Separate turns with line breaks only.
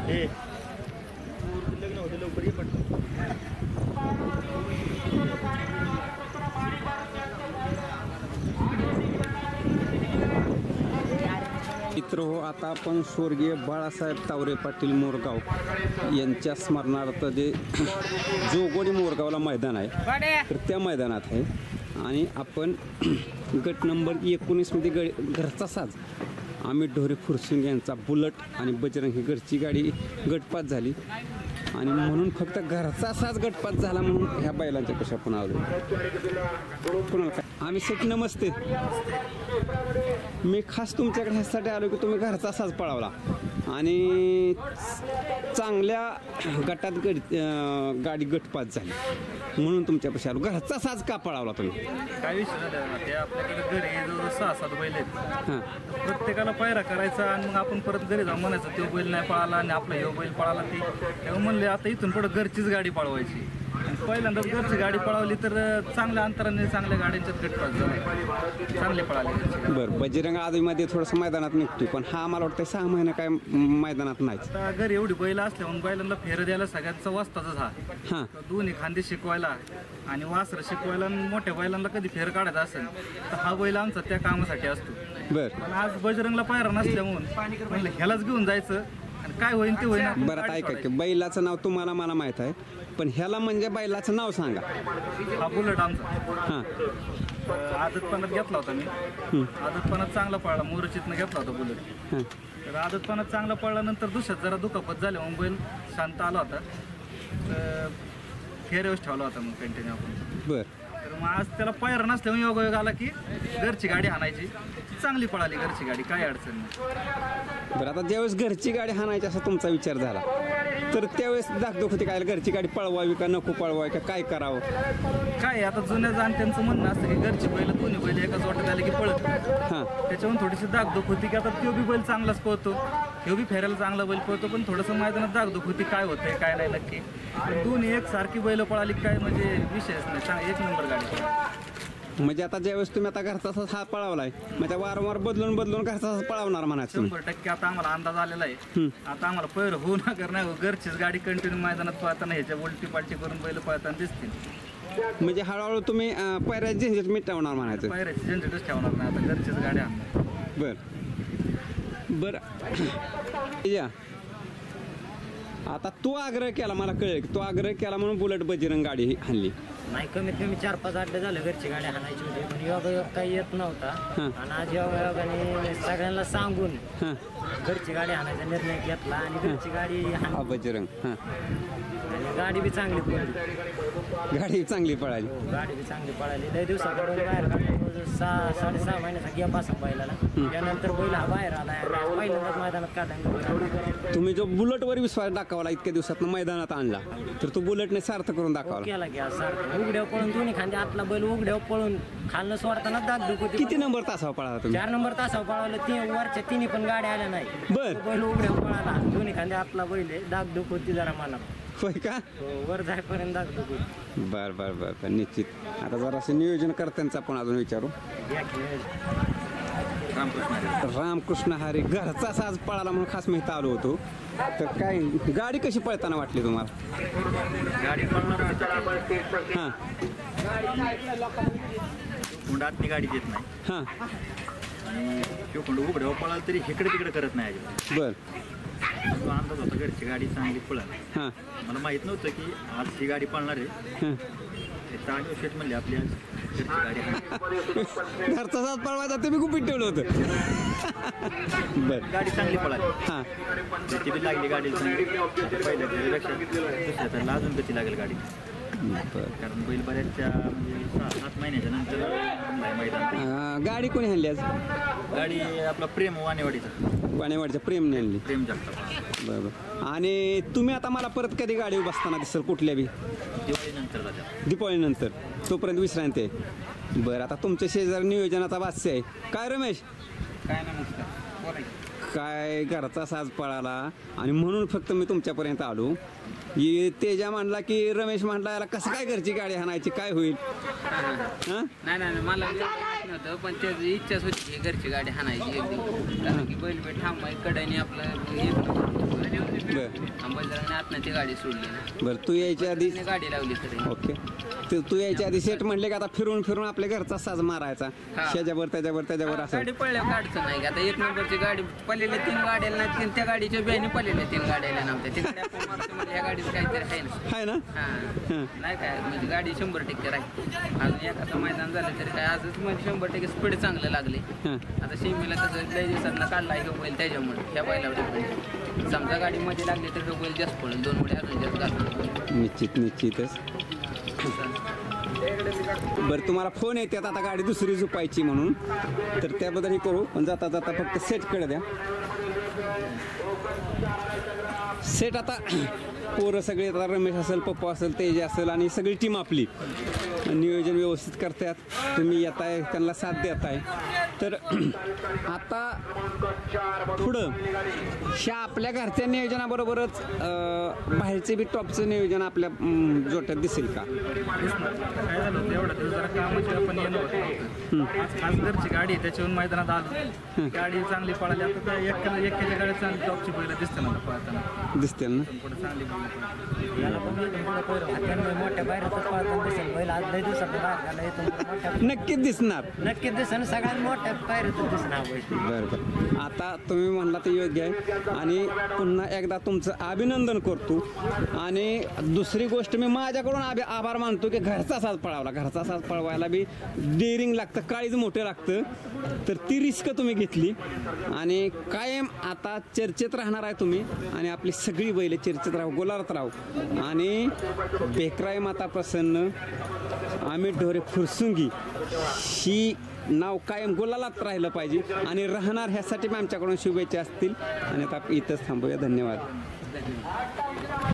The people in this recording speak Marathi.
लग्न होतं लवकर ये पण
मित्र हो, आता आपण स्वर्गीय बाळासाहेब तावरे पाटील मोरगाव यांच्या स्मरणार्थ जे जोगोडी मोरगावला मैदान आहे तर त्या मैदानात आहे आणि आपण गट नंबर 19 मध्ये घरचा साज अमित ढोरे फुरसिंग यांचा बुलट आणि बजरंग ही घरची गाडी गटपात झाली आणि म्हणून फक्त घरचा साज गटपात झाला म्हणून ह्या बैलांच्या कशा पुन्हा आलो कुणाला काय आम्ही सेठ नमस्ते. मी खास तुमच्याकडे ह्यासाठी आलो की तुम्ही घरचा साज पळवला आणि चांगल्या गटात गाडी गटपात झाली म्हणून तुमच्यापाशी आलो. घरचा साज का पळवला तुम्ही?
काय विषय झाला ते आपल्याकडे घरी जवळ 6-7 बैल आहेत. हां, प्रत्येकाला पायरा करायचा आणि मग आपण परत घरी जाऊन म्हणायचं तो बैल नाही पळाला आणि आपला ह्यो बैल पळाला. ते तेव्हा म्हणले आता इथून पुढं घरचीच गाडी पळवायची. पहिल्यांदाच घरची गाडी पळवली तर चांगल्या अंतराने चांगल्या गाड्यांच्यात गटपात झाला, चांगले पळाले.
बरं, बजरंग आधीमध्ये थोडंसं मैदानात निघतोय पण हा मला वाटतं 6 महिने काय मैदानात नाहीच.
आता घरी एवढी बैल असल्यामुळे बैलांना फेर द्यायला सगळ्यांचा वाजताच हा. हां, दोन्ही खांदे शिकवायला आणि वासरं शिकवायला आणि मोठ्या बैलांना कधी फेर काढायचा असेल तर हा बैल आमचा त्या कामासाठी असतो. बरं, पण आज बजरंगला पायरा नसल्यामुळे म्हणलं ह्यालाच घेऊन जायचं आणि काय होईल ते होईल.
बरं, आता ऐका की बैलाचं नाव तुम्हाला मला माहीत आहे पण ह्याला म्हणजे बैलाचं नाव सांगा.
हा बुलट आमचा. हां, आदतपणात घेतला होता मी. आदतपणात चांगला पळला, मोरचीतनं घेतला होता बुलट. तर आदतपणात चांगला पळल्यानंतर दुसऱ्यात जरा दुखापत झाले मग बैल शांत आला होता तर फेऱ्यावर ठेवला होता मग कंटिन्यू आपण. बरं, तर मग आज त्याला पायरा नसल्यामुळे योगायोग आला की घरची गाडी हाणायची. चांगली पळाली घरची गाडी, काय अडचण नाही.
बरं, आता ज्यावेळेस घरची गाडी हाणायची असा तुमचा विचार झाला तर त्यावेळेस दाखदुख होती काय घरची गाडी पळवावी का नको पळवावी का काय करावं?
काय आता जुन्या जाणत्यांचं म्हणणं असतं की घरची बैल दोन्ही बैल एकाच वाटत आले की पळत. हां, त्याच्यावरून थोडीशी दाखदुख होती की आता तो बी बैल चांगलाच पळतो, तो बी फेरायला चांगला बैल पळतो पण थोडंसं मैदानात दाखदुख होती काय होतंय काय नाही नक्की. पण दोन्ही एकसारखी बैल पळाली काय म्हणजे विषयच नाही, एक नंबर गाडी.
म्हणजे आता ज्यावेळेस तुम्ही आता घरचा साज हा पळवलाय म्हणजे वारंवार बदलून घरचा साज पळवणार म्हणायचं.
100% आता आम्हाला अंदाज आलेला आहे. आता आम्हाला पैर होऊ नका नाही, घरचीच गाडी कंटिन्यू मैदानात पळताना ह्याच्या उलटी पालटी करून बैल पळताना दिसतील.
म्हणजे हळूहळू तुम्ही पैऱ्याची झंझट मिटवणार म्हणायचं.
पैऱ्याची झंझटच ठेवणार नाही, आता घरचीच गाडी आणणार.
बरं या आता तो आग्रह केला, मला कळलं की तो आग्रह केला म्हणून बुलेट बजरंग गाडी आणली.
नाही, कमीत कमी 4-5 अड्डे झालं घरची गाडी हाणायची होती पण योगायोग काही येत नव्हता. आणि आज योगायोगाने सगळ्यांना सांगून घरची गाडी हाणायचा निर्णय घेतला आणि घरची गाडी
बजरंग.
आणि गाडी बी चांगली पळाली.
गाडी चांगली पळाली.
गाडी बी चांगली पळाली. लय दिवसाकडून बाहेर काढलं 6-6.5 महिन्याचा गॅप असा बैलाला. त्यानंतर बैल हा बाहेर आला, पहिल्यांदाच मैदानात काढला.
तुम्ही जो बुलेटवर विश्वास दाखवला इतक्या दिवसात मैदानात आणला तर तो बुलेटने सार्थ करून दाखवला.
केला की सारखं उघड्यावर पळून दोन्ही खांदे आतला बैल उघड्यावर पळून खालनं सोडताना दागदुख होती.
किती नंबर तासावर पळाला तुम्ही?
4 नंबर तासावर पळावलं. वरच्या तिन्ही पण गाड्या आल्या नाही.
बरं,
बैल उघड्यावर पळाला, दोन्ही खांदे आतला बैल दागदुख होती जरा मला.
होय का?
वर जायपर्यंत दागदुख होती.
बरं निश्चित. आता जरासं नियोजन करत्यांचं आपण अजून विचारू. रामकृष्ण हरी घरचा साज पळाला म्हणून खास मी इथं आलो होतो. तर काय गाडी कशी पळताना वाटली तुम्हाला?
गाडी पळणार
हां,
कुंडातनी गाडी देत नाही.
हां,
आणि तो कुंड उघड्यावर पळाला तरी इकडे तिकडे करत नाही अजिबात.
बरं,
तो अंदाज होता घरची गाडी चांगली पळाल.
हां,
मला माहित नव्हतं की आज ही गाडी पळणार आहे. आणि शेट म्हणले आपली आज घरची गाडी
घरचा साज पळवायचा तुम्ही खूप ठेवलं होतं. बरं,
गाडी चांगली पळाली.
हां,
गती बी लागली गाडी चांगली. पहिल्या पेक्षा दुसऱ्या तर अजून गती लागेल गाडी. कारण बैल बऱ्याचच्या म्हणजे 6-7 महिन्याच्या नंतर मैदान.
गाडी कोणी आणली आज?
गाडी आपला प्रेम
वाणेवाडीच्या प्रेमने आणली.
प्रेम जगताप.
बरोबर. आणि तुम्ही आता मला परत कधी गाडी बसताना दिसेल कुठल्या बी? दिवाळीनंतर. तोपर्यंत विश्रांती आहे. बरं, आता तुमच्या शेजारी नियोजनाचा वास्य आहे काय रमेश?
काय नमस्कार.
काय घरचा साज पळाला आणि म्हणून फक्त मी तुमच्यापर्यंत आलो. तेजा म्हणला की रमेश म्हणला याला कसं काय घरची गाडी हाणायची काय होईल?
नाही मला नव्हतं, पण त्याची इच्छाच होती ही घरची गाडी हाणायची एकदी, कारण की बैल बेट थांबाय कड्याने आपलं अंबाजराने आतनाची गाडी सोडली ना.
बरं, तू यायच्या आधी
गाडी लावली तरी
ओके. तू यायच्या आधी सेट म्हणले की आता फिरून फिरून आपल्या घरचा साज मारायचा, शेजावर त्याच्यावर असं.
गाडी पडल्यावर अडचण नाही की आता 1 नंबरची गाडी पडलेल्या 3 गाड्याला नाही, त्या गाडीच्या बियाणी पडलेल्या 3 गाड्याला नव्हत्या. ती गाडी आपण मारतो म्हणजे ह्या गाडीचं काहीतरी आहे ना.
आहे ना.
हां, नाही काय म्हणजे गाडी 100% राहील. अजून एखादं मैदान झालं तरी काय आजच म्हणजे 100% स्पीड चांगलं लागले. आता शिमीला कसं लय दिवसांना काढला आहे बैल, त्याच्यामुळे ह्या बैलावर समजा गाडी मध्ये लागली तर बैल जास्त पडेल, 2 पुढे अजून जास्त घालतो.
निश्चितच. बरं, तुम्हाला फोन येतात आता गाडी दुसरी झुपायची म्हणून, तर त्याबद्दल हे करू, पण जाता जाता फक्त सेटकडे द्या. सेट आता पोरं सगळे, आता रमेश असेल, पप्पा असेल, तेज असेल आणि सगळी टीम आपली नियोजन व्यवस्थित करतात. तुम्ही येताय, त्यांना साथ देताय. तर आता पुढं ह्या आपल्या घरच्या नियोजनाबरोबरच बाहेरचे बी टॉपचं नियोजन आपल्या जोट्यात दिसेल का?
काय झालं होतं, एवढं दिवस जरा कामाची आपण येणं होत नव्हतं. आज घरची गाडी आहे, त्याच्याहून मैदानात आलो. गाडी चांगली पळाली. आता त्या एकाच्या गाडी चांगली टॉपची पहिलं दिसते मला पळताना,
दिसतील ना.
पुढे चांगली बैल
याला पण मोठ्या बाहेरच पळताना दिसेल बैल. आज लय दिवसात बाहेर झाला, इथून मोठ्या
नक्कीच दिसणार.
नक्कीच दिसेल, सगळ्यात मोठ्या बाहेरच दिसणार बैल.
बरं. आता तुम्ही म्हणला ते योग्य आहे आणि पुन्हा एकदा तुमचं अभिनंदन करतो. आणि दुसरी गोष्ट मी माझ्याकडून आभार मानतो की घरचा साज पळावला. घरचा साज पळवायला बी डेअरिंग लागतं, काळीच मोठं लागतं. तर ती रिस्क तुम्ही घेतली आणि कायम आता चर्चेत राहणार आहे तुम्ही. आणि आपली सगळी बैल चर्चेत राहू, गोलारत राहू. आणि बेकराई माता प्रसन्न, अमित ढोरे फुरसुंगी ही नाव कायम गोलालात राहिलं पाहिजे आणि राहणार, ह्यासाठी आमच्याकडून शुभेच्छा असतील. आणि आता इथंच थांबूया. धन्यवाद.